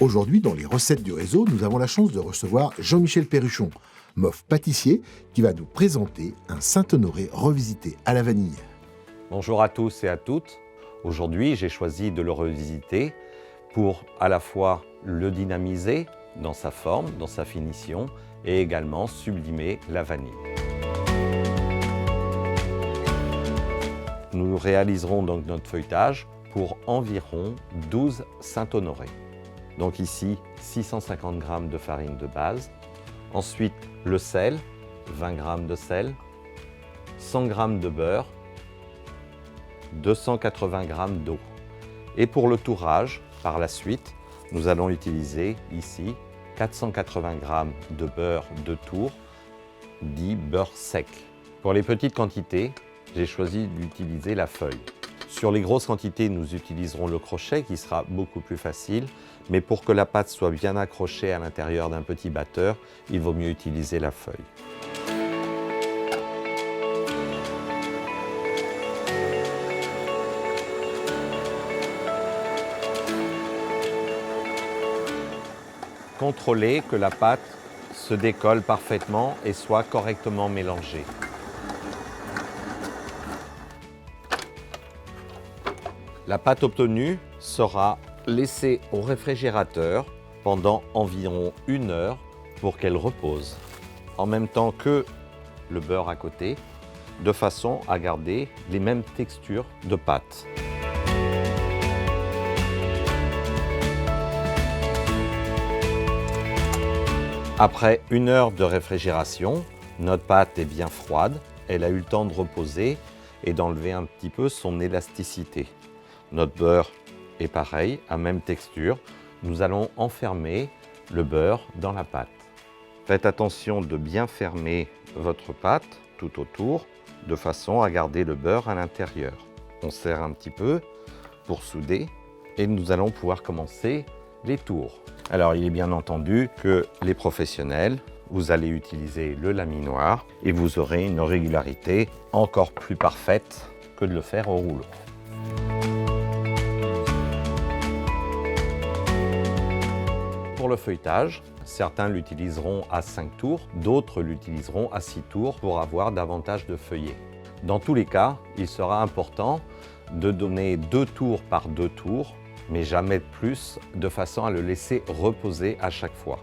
Aujourd'hui, dans les recettes du réseau, nous avons la chance de recevoir Jean-Michel Perruchon, MOF pâtissier, qui va nous présenter un Saint-Honoré revisité à la vanille. Bonjour à tous et à toutes. Aujourd'hui, j'ai choisi de le revisiter pour à la fois le dynamiser dans sa forme, dans sa finition et également sublimer la vanille. Nous réaliserons donc notre feuilletage pour environ 12 Saint-Honoré. Donc ici, 650 g de farine de base. Ensuite, le sel, 20 g de sel, 100 g de beurre, 280 g d'eau. Et pour le tourrage, par la suite, nous allons utiliser ici 480 g de beurre de tour, dit beurre sec. Pour les petites quantités, j'ai choisi d'utiliser la feuille. Sur les grosses quantités, nous utiliserons le crochet qui sera beaucoup plus facile, mais pour que la pâte soit bien accrochée à l'intérieur d'un petit batteur, il vaut mieux utiliser la feuille. Contrôlez que la pâte se décolle parfaitement et soit correctement mélangée. La pâte obtenue sera laissée au réfrigérateur pendant environ 1 heure pour qu'elle repose, en même temps que le beurre à côté, de façon à garder les mêmes textures de pâte. Après 1 heure de réfrigération, notre pâte est bien froide, elle a eu le temps de reposer et d'enlever un petit peu son élasticité. Notre beurre est pareil, à même texture. Nous allons enfermer le beurre dans la pâte. Faites attention de bien fermer votre pâte tout autour, de façon à garder le beurre à l'intérieur. On serre un petit peu pour souder et nous allons pouvoir commencer les tours. Alors, il est bien entendu que les professionnels, vous allez utiliser le laminoir et vous aurez une régularité encore plus parfaite que de le faire au rouleau. Pour le feuilletage, certains l'utiliseront à 5 tours, d'autres l'utiliseront à 6 tours pour avoir davantage de feuillets. Dans tous les cas, il sera important de donner 2 tours par 2 tours, mais jamais de plus, de façon à le laisser reposer à chaque fois.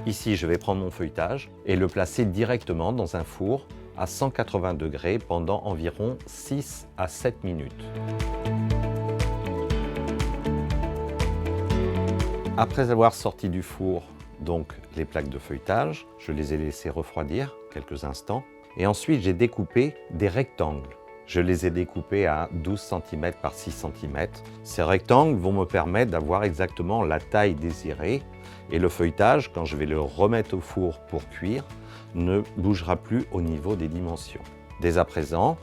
Ici, je vais prendre mon feuilletage et le placer directement dans un four à 180 degrés pendant environ 6 à 7 minutes. Après avoir sorti du four donc les plaques de feuilletage, je les ai laissées refroidir quelques instants et ensuite j'ai découpé des rectangles. Je les ai découpés à 12 cm par 6 cm. Ces rectangles vont me permettre d'avoir exactement la taille désirée et le feuilletage, quand je vais le remettre au four pour cuire, ne bougera plus au niveau des dimensions. Dès à présent,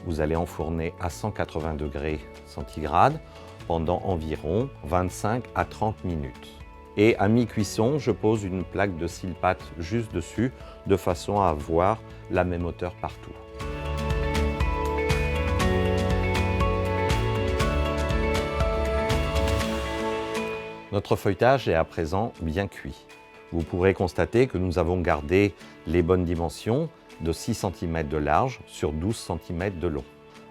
vous allez enfourner à 180 degrés centigrades pendant environ 25 à 30 minutes. Et à mi-cuisson, je pose une plaque de cile-pâte juste dessus, de façon à avoir la même hauteur partout. Notre feuilletage est à présent bien cuit. Vous pourrez constater que nous avons gardé les bonnes dimensions de 6 cm de large sur 12 cm de long.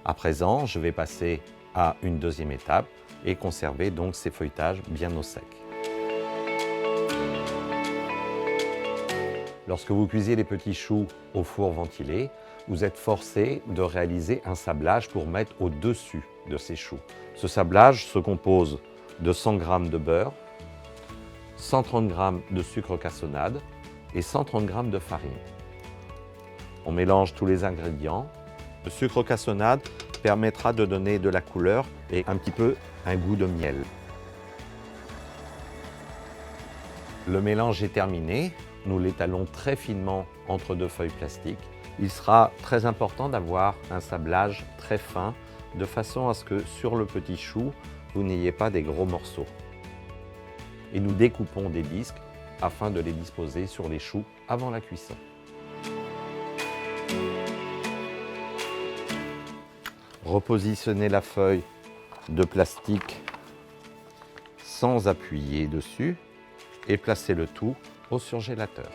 À présent, je vais passer à une deuxième étape et conserver donc ces feuilletages bien au sec. Lorsque vous cuisez les petits choux au four ventilé, vous êtes forcé de réaliser un sablage pour mettre au-dessus de ces choux. Ce sablage se compose de 100 g de beurre, 130 g de sucre cassonade, et 130 g de farine. On mélange tous les ingrédients. Le sucre cassonade permettra de donner de la couleur et un petit peu un goût de miel. Le mélange est terminé. Nous l'étalons très finement entre deux feuilles plastiques. Il sera très important d'avoir un sablage très fin de façon à ce que sur le petit chou, vous n'ayez pas des gros morceaux. Et nous découpons des disques afin de les disposer sur les choux avant la cuisson. Repositionnez la feuille de plastique sans appuyer dessus et placez le tout au surgélateur.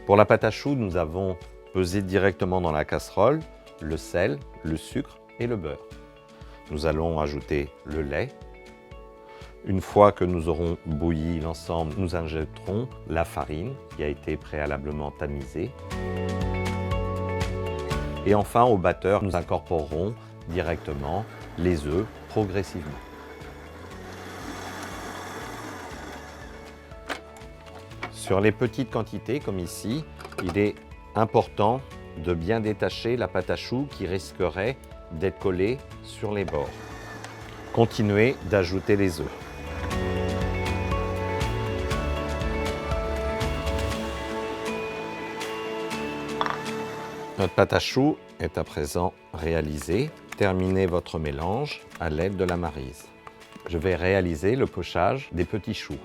Pour la pâte à choux, nous avons pesé directement dans la casserole le sel, le sucre et le beurre. Nous allons ajouter le lait. Une fois que nous aurons bouilli l'ensemble, nous injecterons la farine qui a été préalablement tamisée. Et enfin, au batteur, nous incorporerons directement les œufs progressivement. Sur les petites quantités, comme ici, il est important de bien détacher la pâte à choux qui risquerait d'être collée sur les bords. Continuez d'ajouter les œufs. Notre pâte à choux est à présent réalisée. Terminez votre mélange à l'aide de la maryse. Je vais réaliser le pochage des petits choux.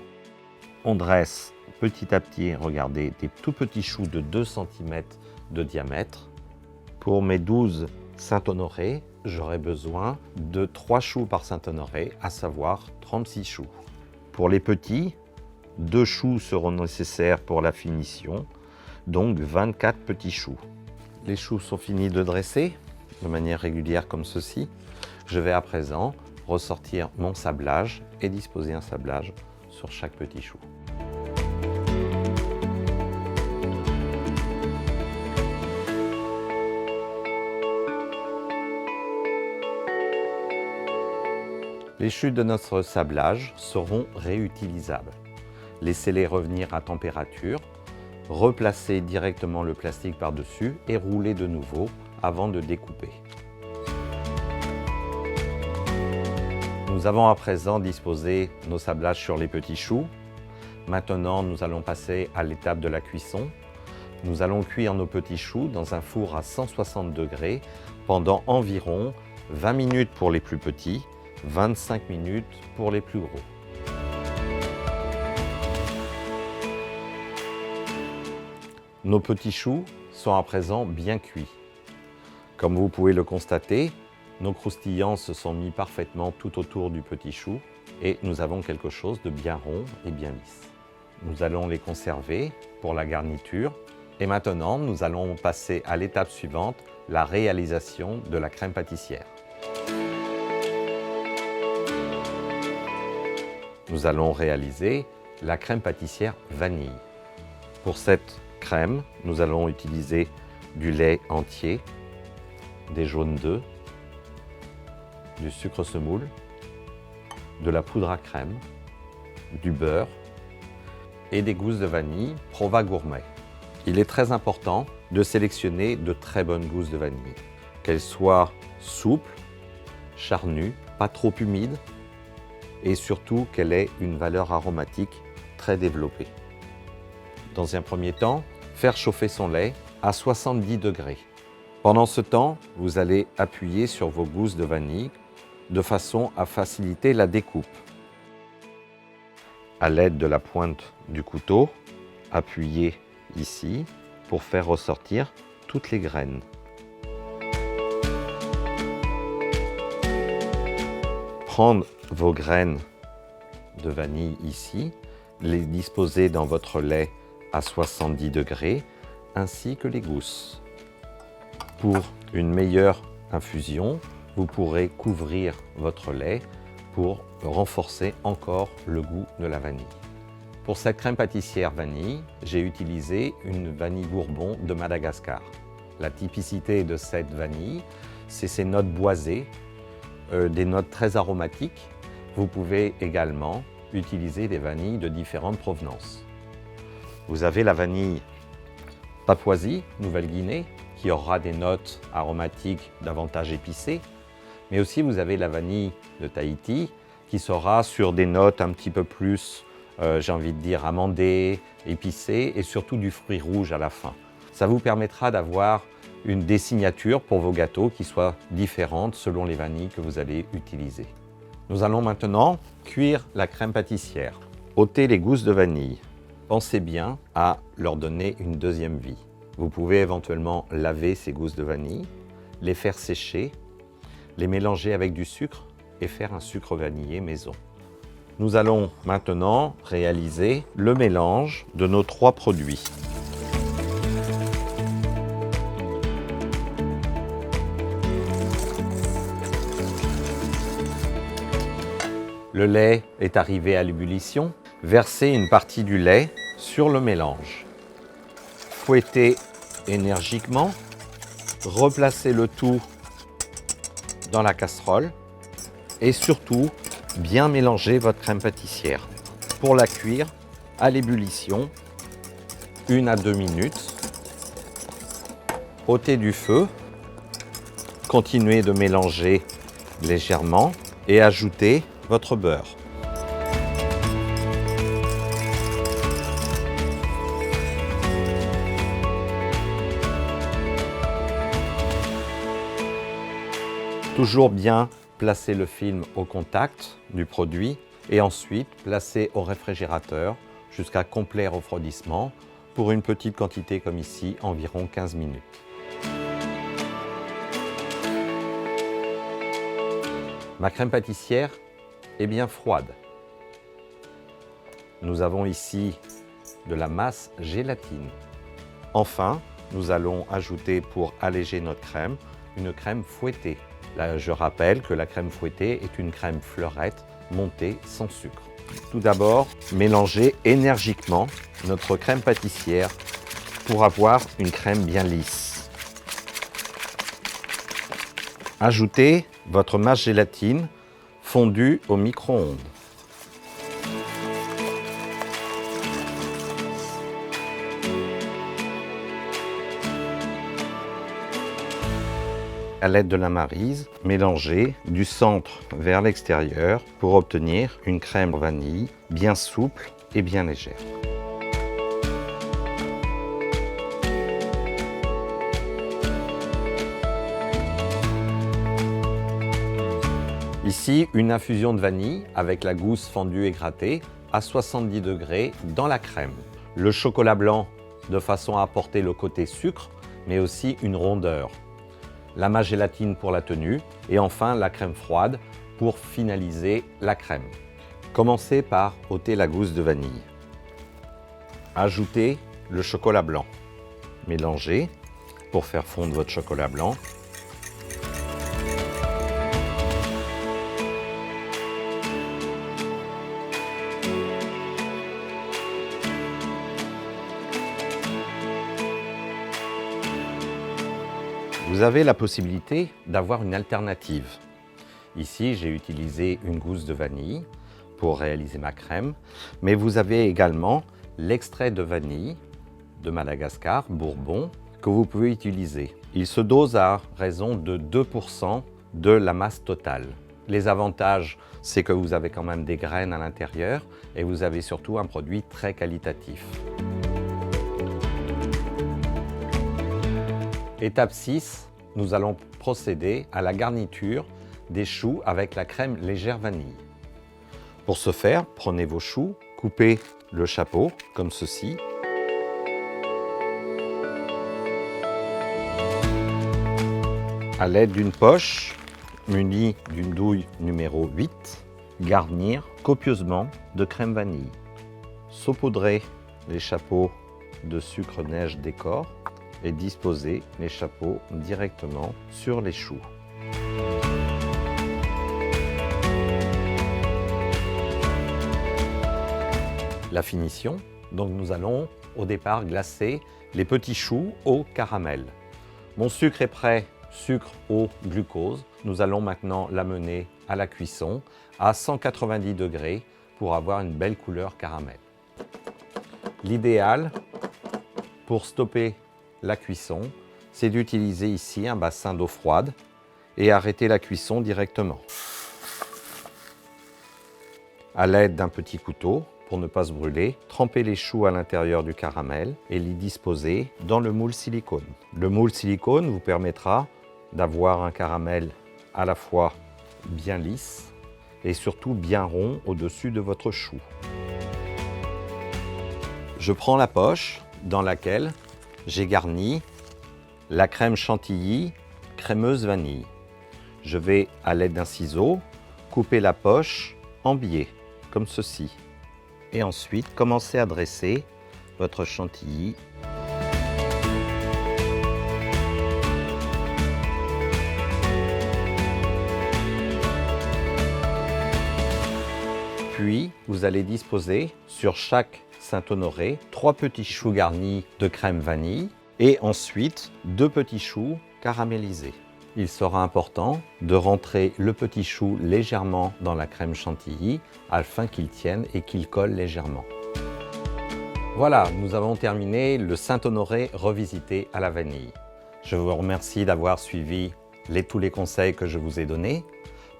On dresse petit à petit, regardez, des tout petits choux de 2 cm de diamètre. Pour mes 12 Saint-Honoré, j'aurai besoin de 3 choux par Saint-Honoré, à savoir 36 choux. Pour les petits, 2 choux seront nécessaires pour la finition, donc 24 petits choux. Les choux sont finis de dresser de manière régulière comme ceci. Je vais à présent ressortir mon sablage et disposer un sablage sur chaque petit chou. Les chutes de notre sablage seront réutilisables. Laissez-les revenir à température, replacez directement le plastique par-dessus et roulez de nouveau avant de découper. Nous avons à présent disposé nos sablages sur les petits choux. Maintenant, nous allons passer à l'étape de la cuisson. Nous allons cuire nos petits choux dans un four à 160 degrés pendant environ 20 minutes pour les plus petits, 25 minutes pour les plus gros. Nos petits choux sont à présent bien cuits. Comme vous pouvez le constater, nos croustillants se sont mis parfaitement tout autour du petit chou et nous avons quelque chose de bien rond et bien lisse. Nous allons les conserver pour la garniture et maintenant nous allons passer à l'étape suivante, la réalisation de la crème pâtissière. Nous allons réaliser la crème pâtissière vanille. Pour cette crème, nous allons utiliser du lait entier, des jaunes d'œufs, du sucre semoule, de la poudre à crème, du beurre et des gousses de vanille Prova Gourmet. Il est très important de sélectionner de très bonnes gousses de vanille, qu'elles soient souples, charnues, pas trop humides et surtout qu'elle ait une valeur aromatique très développée. Dans un premier temps, faire chauffer son lait à 70 degrés. Pendant ce temps, vous allez appuyer sur vos gousses de vanille de façon à faciliter la découpe. À l'aide de la pointe du couteau, appuyez ici pour faire ressortir toutes les graines. Prendre vos graines de vanille ici, les disposer dans votre lait à 70 degrés, ainsi que les gousses. Pour une meilleure infusion, vous pourrez couvrir votre lait pour renforcer encore le goût de la vanille. Pour cette crème pâtissière vanille, j'ai utilisé une vanille Bourbon de Madagascar. La typicité de cette vanille, c'est ses notes boisées, des notes très aromatiques. Vous pouvez également utiliser des vanilles de différentes provenances. Vous avez la vanille Papouasie, Nouvelle-Guinée, qui aura des notes aromatiques davantage épicées, mais aussi vous avez la vanille de Tahiti, qui sera sur des notes un petit peu plus, j'ai envie de dire, amandées, épicées, et surtout du fruit rouge à la fin. Ça vous permettra d'avoir une désignature pour vos gâteaux qui soit différente selon les vanilles que vous allez utiliser. Nous allons maintenant cuire la crème pâtissière. Ôtez les gousses de vanille. Pensez bien à leur donner une deuxième vie. Vous pouvez éventuellement laver ces gousses de vanille, les faire sécher, les mélanger avec du sucre et faire un sucre vanillé maison. Nous allons maintenant réaliser le mélange de nos 3 produits. Le lait est arrivé à l'ébullition. Versez une partie du lait sur le mélange. Fouettez énergiquement. Replacez le tout dans la casserole. Et surtout, bien mélanger votre crème pâtissière. Pour la cuire à l'ébullition, 1 à 2 minutes. Ôtez du feu. Continuez de mélanger légèrement et ajoutez votre beurre. Toujours bien placer le film au contact du produit et ensuite placer au réfrigérateur jusqu'à complet refroidissement pour une petite quantité comme ici, environ 15 minutes. Ma crème pâtissière est bien froide. Nous avons ici de la masse gélatine. Enfin, nous allons ajouter pour alléger notre crème, une crème fouettée. Là, je rappelle que la crème fouettée est une crème fleurette montée sans sucre. Tout d'abord, mélangez énergiquement notre crème pâtissière pour avoir une crème bien lisse. Ajoutez votre masse gélatine fondue au micro-ondes. À l'aide de la maryse, mélangez du centre vers l'extérieur pour obtenir une crème vanille bien souple et bien légère. Ici, une infusion de vanille avec la gousse fendue et grattée à 70 degrés dans la crème. Le chocolat blanc de façon à apporter le côté sucre, mais aussi une rondeur. La masse gélatine pour la tenue et enfin la crème froide pour finaliser la crème. Commencez par ôter la gousse de vanille. Ajoutez le chocolat blanc. Mélangez pour faire fondre votre chocolat blanc. Vous avez la possibilité d'avoir une alternative. Ici, j'ai utilisé une gousse de vanille pour réaliser ma crème, mais vous avez également l'extrait de vanille de Madagascar, Bourbon, que vous pouvez utiliser. Il se dose à raison de 2% de la masse totale. Les avantages, c'est que vous avez quand même des graines à l'intérieur et vous avez surtout un produit très qualitatif. Étape 6, nous allons procéder à la garniture des choux avec la crème légère vanille. Pour ce faire, prenez vos choux, coupez le chapeau comme ceci. À l'aide d'une poche munie d'une douille numéro 8, garnir copieusement de crème vanille. Saupoudrez les chapeaux de sucre neige décor et disposez les chapeaux directement sur les choux. La finition, donc nous allons au départ glacer les petits choux au caramel. Mon sucre est prêt, sucre, eau, glucose. Nous allons maintenant l'amener à la cuisson à 190 degrés pour avoir une belle couleur caramel. L'idéal pour stopper la cuisson, c'est d'utiliser ici un bassin d'eau froide et arrêter la cuisson directement. À l'aide d'un petit couteau, pour ne pas se brûler, trempez les choux à l'intérieur du caramel et les disposer dans le moule silicone. Le moule silicone vous permettra d'avoir un caramel à la fois bien lisse et surtout bien rond au-dessus de votre chou. Je prends la poche dans laquelle j'ai garni la crème chantilly crémeuse vanille. Je vais, à l'aide d'un ciseau, couper la poche en biais, comme ceci. Et ensuite, commencez à dresser votre chantilly. Puis, vous allez disposer sur chaque Saint-Honoré 3 petits choux garnis de crème vanille et ensuite 2 petits choux caramélisés. Il sera important de rentrer le petit chou légèrement dans la crème chantilly afin qu'il tienne et qu'il colle légèrement. Voilà, nous avons terminé le Saint-Honoré revisité à la vanille. Je vous remercie d'avoir suivi tous les conseils que je vous ai donnés.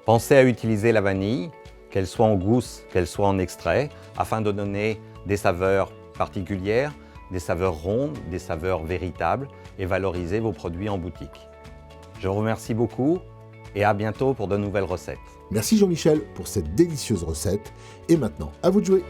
Pensez à utiliser la vanille, qu'elle soit en gousse, qu'elle soit en extrait, afin de donner des saveurs particulières, des saveurs rondes, des saveurs véritables et valoriser vos produits en boutique. Je vous remercie beaucoup et à bientôt pour de nouvelles recettes. Merci Jean-Michel pour cette délicieuse recette. Et maintenant, à vous de jouer!